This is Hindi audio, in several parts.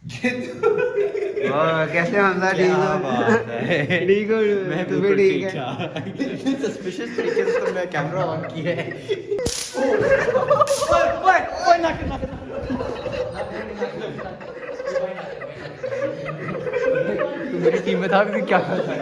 कैसे हमजा? ठीक हो? ठीक हो? मैं तू भी ठीक है? सस्पिशियस तरीके से तो मैं कैमरा ऑन किया है। तू मेरी टीम में था भी क्या करता है?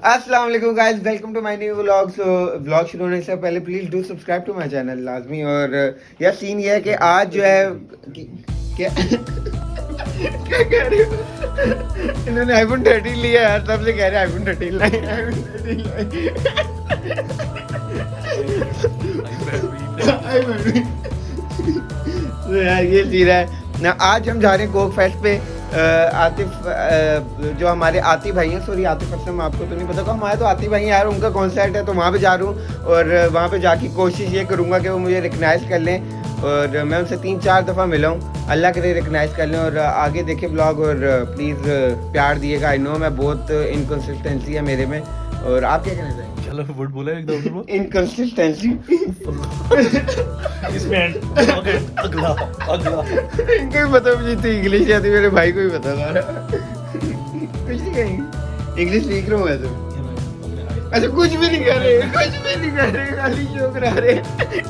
अस्सलाम वालेकुम guys, welcome to my new vlog. So vlog शुरू होने से पहले please do subscribe to my channel लाजमी। और यार सीन ये है कि आज जो है क्या क्या कह रहे हो? इन्होंने आईफोन 13 लिया यार, तब से कह रहे हैं आईफोन 13 लाए, आईफोन 13 लाए। तो यार ये सीन है ना। आज हम जा रहे हैं कोक फेस्ट पे। आतिफ जो हमारे आतिफ भाई हैं, सॉरी आतिफ असलम, आपको तो नहीं पता, तो हमारे तो आतिफ भाई हैं यार, उनका कॉन्सर्ट है तो वहाँ पे जा रहा हूँ। और वहाँ पे जाके कोशिश ये करूँगा कि वो मुझे रिकगनाइज़ कर लें। और मैं उनसे 3-4 दफ़ा मिला हूँ, अल्लाह करे रिकगनाइज़ कर लें। और आगे देखें ब्लॉग और प्लीज़ प्यार दिएगा। आई नो मैं बहुत इनकन्सिस्टेंसी है मेरे में। और आप क्या कहना चाहेंगे? चलो वर्ड बोला एकदम इनकन्सिस्टेंसी इसमें अगला इनको भी पता, मुझे तो इंग्लिश आती, मेरे भाई को भी पता था। कुछ नहीं कहेंगे, इंग्लिश सीख रहा हूँ मैं तो। अच्छा कुछ भी नहीं कर रहे, कुछ भी नहीं कर रहे, खाली शो करा रहे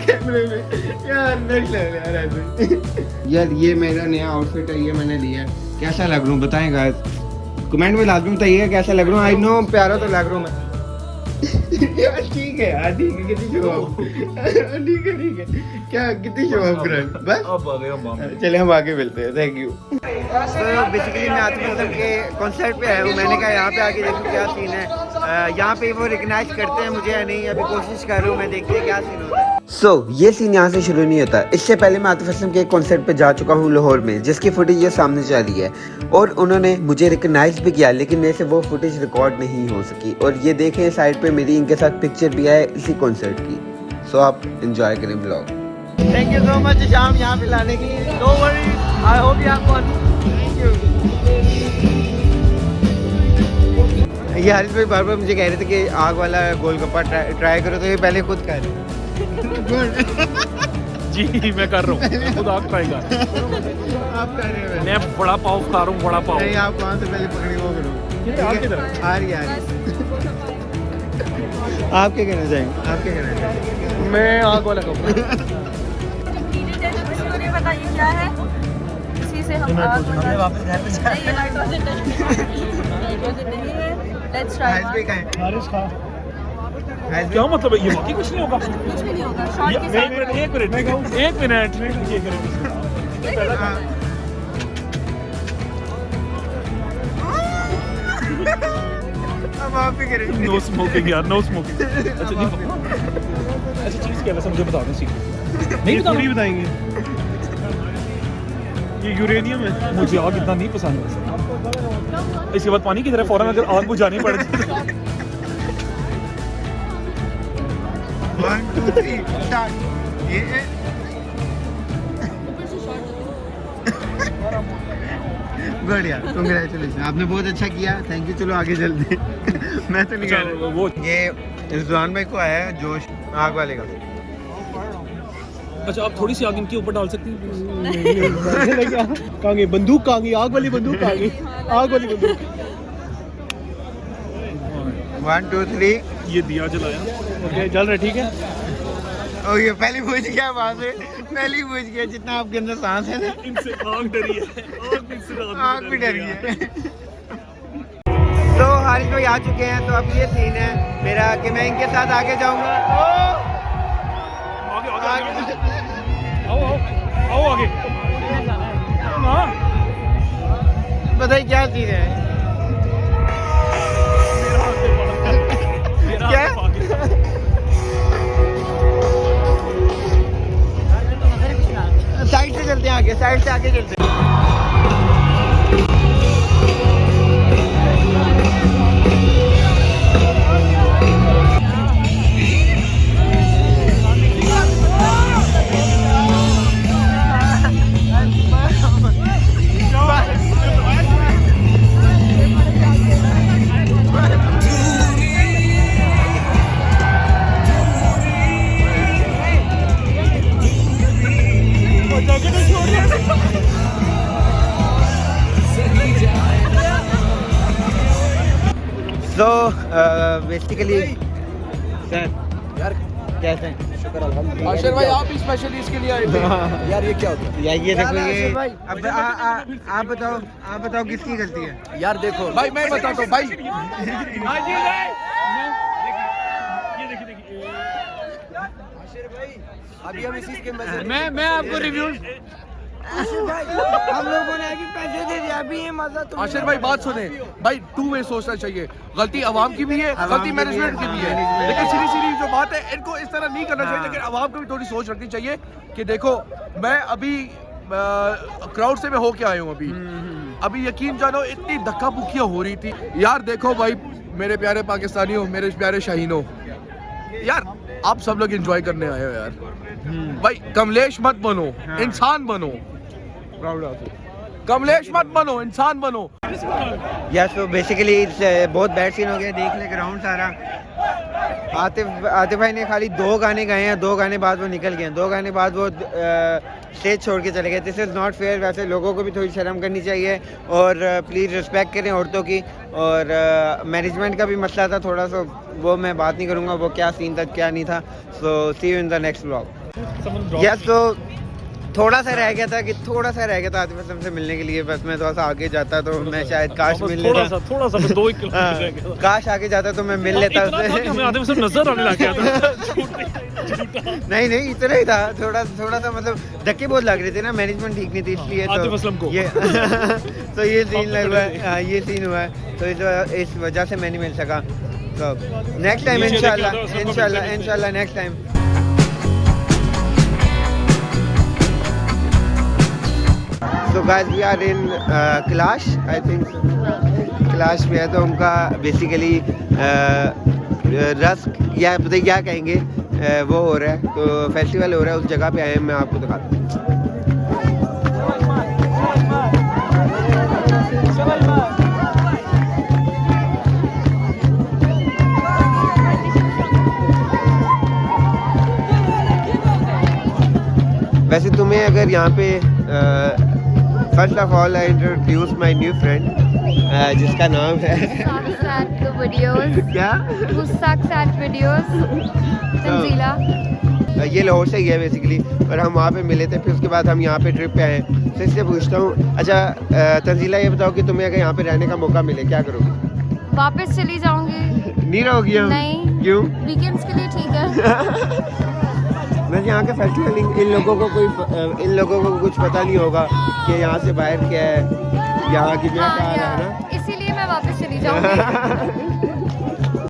कैमरे में। यार नेक्स्ट लेवल यार ऐसे। यार ये मेरा नया आउटफिट है, ये मैंने लिया है। कैसा लग रहा हूँ बताएगा, कमेंट में लाजमी बताइएगा कैसा लग रहा हूँ। आई नो प्यारा तो लग रहा हूँ मैं। यार ठीक है यार, ठीक है, कितनी शो ऑफ, ठीक है क्या, कितनी शो ऑफ कर बस। चले हम आगे मिलते हैं, थैंक यू। तो बेसिकली मैं आतिफ असलम के कॉन्सर्ट पे आया हूँ। मैंने कहा यहाँ पे आके देखूँ क्या सीन है, यहाँ पे वो रिकगनाइज करते हैं मुझे या नहीं, अभी कोशिश कर रहा हूँ मैं, देखते हैं क्या सीन होता है। ये सीन यहाँ से शुरू नहीं होता। इससे पहले मैं आतिफ असलम के एक कॉन्सर्ट पे जा चुका हूँ लाहौर में, जिसकी फुटेज ये सामने जा रही है। और उन्होंने मुझे रिकगनाइज भी किया, लेकिन मेरे से वो फुटेज रिकॉर्ड नहीं हो सकी। और ये देखें साइड पे मेरी इनके साथ पिक्चर भी है इसी कॉन्सर्ट की। सो आप एंजॉय करें blog. Thank you so much शाम यहाँ पे लाने की। No worries, I hope you have fun. Thank you. ये हारिस भाई बार बार मुझे कह रहे थे कि आग वाला गोलगप्पा ट्राई करो, तो ये पहले खुद कह रहे जी मैं कर रहा हूँ, खुद आप ट्राई कर। आप कह रहे हो मैं बड़ा पाव खा रहा हूँ, बड़ा पाव। नहीं, आप वहाँ से पहले पकड़ी वो करो। आग की तरफ आ रही है। आप क्या कहना चाहेंगे? आप क्या कहना चाहेंगे? मैं आग वाला खाऊंगा। पता ये क्या है, इसी से हम वापस घर पे नहीं, ये नाइट्रोजन नहीं है। Let's try. हारिस खा। क्या मतलब है, ये बाकी कुछ नहीं होगा? कुछ भी नहीं होगा, शॉर्ट के साथ। एक मिनट ये करें। अब आप भी करेंगे। नो स्मोकिंग यार, नो स्मोकिंग। अच्छा नहीं, अच्छा चीज़ क्या है वैसे, मुझे बता दें सीक्रेट। नहीं बताएंगे। ये यूरेनियम है। मुझे आग इतना नहीं पसंद है। इसके बाद पानी की तरह फौरन अगर आग बुझानी पड़ जाए। 1 2 3 स्टार्ट। ये बढ़िया, कांग्रेचुलेशन, आपने बहुत अच्छा किया, थैंक यू। चलो आगे चलते। मैं तो नहीं कह रहा। वो ये रिजवान भाई को आया है जोश आग वाले का। अच्छा आप थोड़ी सी आग इनके ऊपर डाल सकती हैं? कहांगे बंदूक, कहांगे आग वाली बंदूक, कहांगे आग वाली बंदूक। 1 2 3। ये दिया जलाया, ओके जल रहा है, ठीक है। ओ ये पहले बुझ गया, वहां से पहले ही बुझ गया। जितना आपके अंदर सांस है ना, इनसे आग डरी है, आग भी डर गई है। तो हारिस भाई आ चुके हैं, तो अब ये सीन है मेरा कि मैं इनके साथ आगे जाऊंगा। आगे आओ आगे। हाँ बताइए क्या सीन है? क्या? साइड से चलते हैं, आगे साइड से आगे चलते हैं। बेसिकली सर यार कैसे हैं? शुक्र अल्हम्दुलिल्लाह। आशिर भाई आप ही स्पेशली इसके लिए आए थे यार, ये क्या होता है यार ये देखो यार, ये आशिर भाई। अब आप बताओ किसकी गलती है? यार? देखो भाई मैं बताता हूँ भाई, आशिर भाई अभी हम इसी के मजे मैं आपको रिव्यू हम लोगों ने अभी पैसे दे दिए, अभी ये मजा तो आशिर भाई बात सुने भाई, टू वे सोचना चाहिए। गलती आवाम की भी है, गलती मैनेजमेंट की भी है, लेकिन सीधी सीधी जो बात है इनको इस तरह नहीं करना चाहिए। लेकिन आवाम को भी थोड़ी सोच रखनी चाहिए कि देखो मैं अभी क्राउड से मैं होके आया हूँ अभी यकीन जानो इतनी धक्का मुक्कियाँ हो रही थी यार। देखो भाई मेरे प्यारे पाकिस्तानियों, मेरे प्यारे शाहीनों, यार आप सब लोग एंजॉय करने आए हो यार। भाई कमलेश मत बनो, इंसान बनो। कमलेश मत बनो, इंसान बनो। यस तो बेसिकली बहुत बैड सीन हो गया। देख ले ग्राउंड सारा। आतिफ भाई ने खाली 2 गाने गाए हैं, 2 गाने बाद वो निकल गए, 2 गाने बाद वो स्टेज छोड़ के चले गए। This is not fair. वैसे लोगों को भी थोड़ी शर्म करनी चाहिए और प्लीज़ रिस्पेक्ट करें औरतों की। और मैनेजमेंट का भी मसला था थोड़ा सा, वो मैं बात नहीं करूँगा वो क्या सीन था क्या नहीं था। So see you in the next vlog. Yes तो थोड़ा सा रह गया था आतिफ असलम से मिलने के लिए। बस मैं थोड़ा सा आगे जाता तो मैं शायद काश मिल लेता, थोड़ा सा 2 किलोमीटर काश आगे जाता तो मैं मिल लेता उससे। हमें आते सब नजर आने लग गया था। नहीं इतना ही था। थोड़ा सा मतलब धक्के बहुत लग रहे थे ना, मैनेजमेंट ठीक नहीं थी इसलिए आतिफ असलम को। ये तो ये सीन लगा है, ये सीन हुआ है तो इस वजह से मैं नहीं मिल सका। तो नेक्स्ट टाइम इंशाल्लाह next time. So guys, we are in Clash, I think so. Clash में है तो उनका बेसिकली रस्क या पता क्या कहेंगे वो हो रहा है, तो फेस्टिवल हो रहा है, उस जगह पे आए हैं। मैं आपको दिखाता हूँ। वैसे तुम्हें अगर यहाँ पे first of all I introduce my new friend जिसका नाम है क्या तंजीला। ये लाहौर से ही है बेसिकली, और हम वहाँ पे मिले थे। फिर उसके बाद हम यहाँ पे ट्रिप पे आए। तो इससे पूछता हूँ, अच्छा तंजीला ये बताओ कि तुम्हें अगर यहाँ पे रहने का मौका मिले क्या करोगे? वापस चली जाऊंगी। नहीं रहोगी हम? नहीं। क्यों? वीकेंड्स के लिए ठीक है। वैसे यहाँ के फेस्टिवल इन लोगों को कुछ पता नहीं होगा कि यहाँ से बाहर क्या है, यहाँ की क्या है ना, इसीलिए मैं वापस चली जाऊंगी।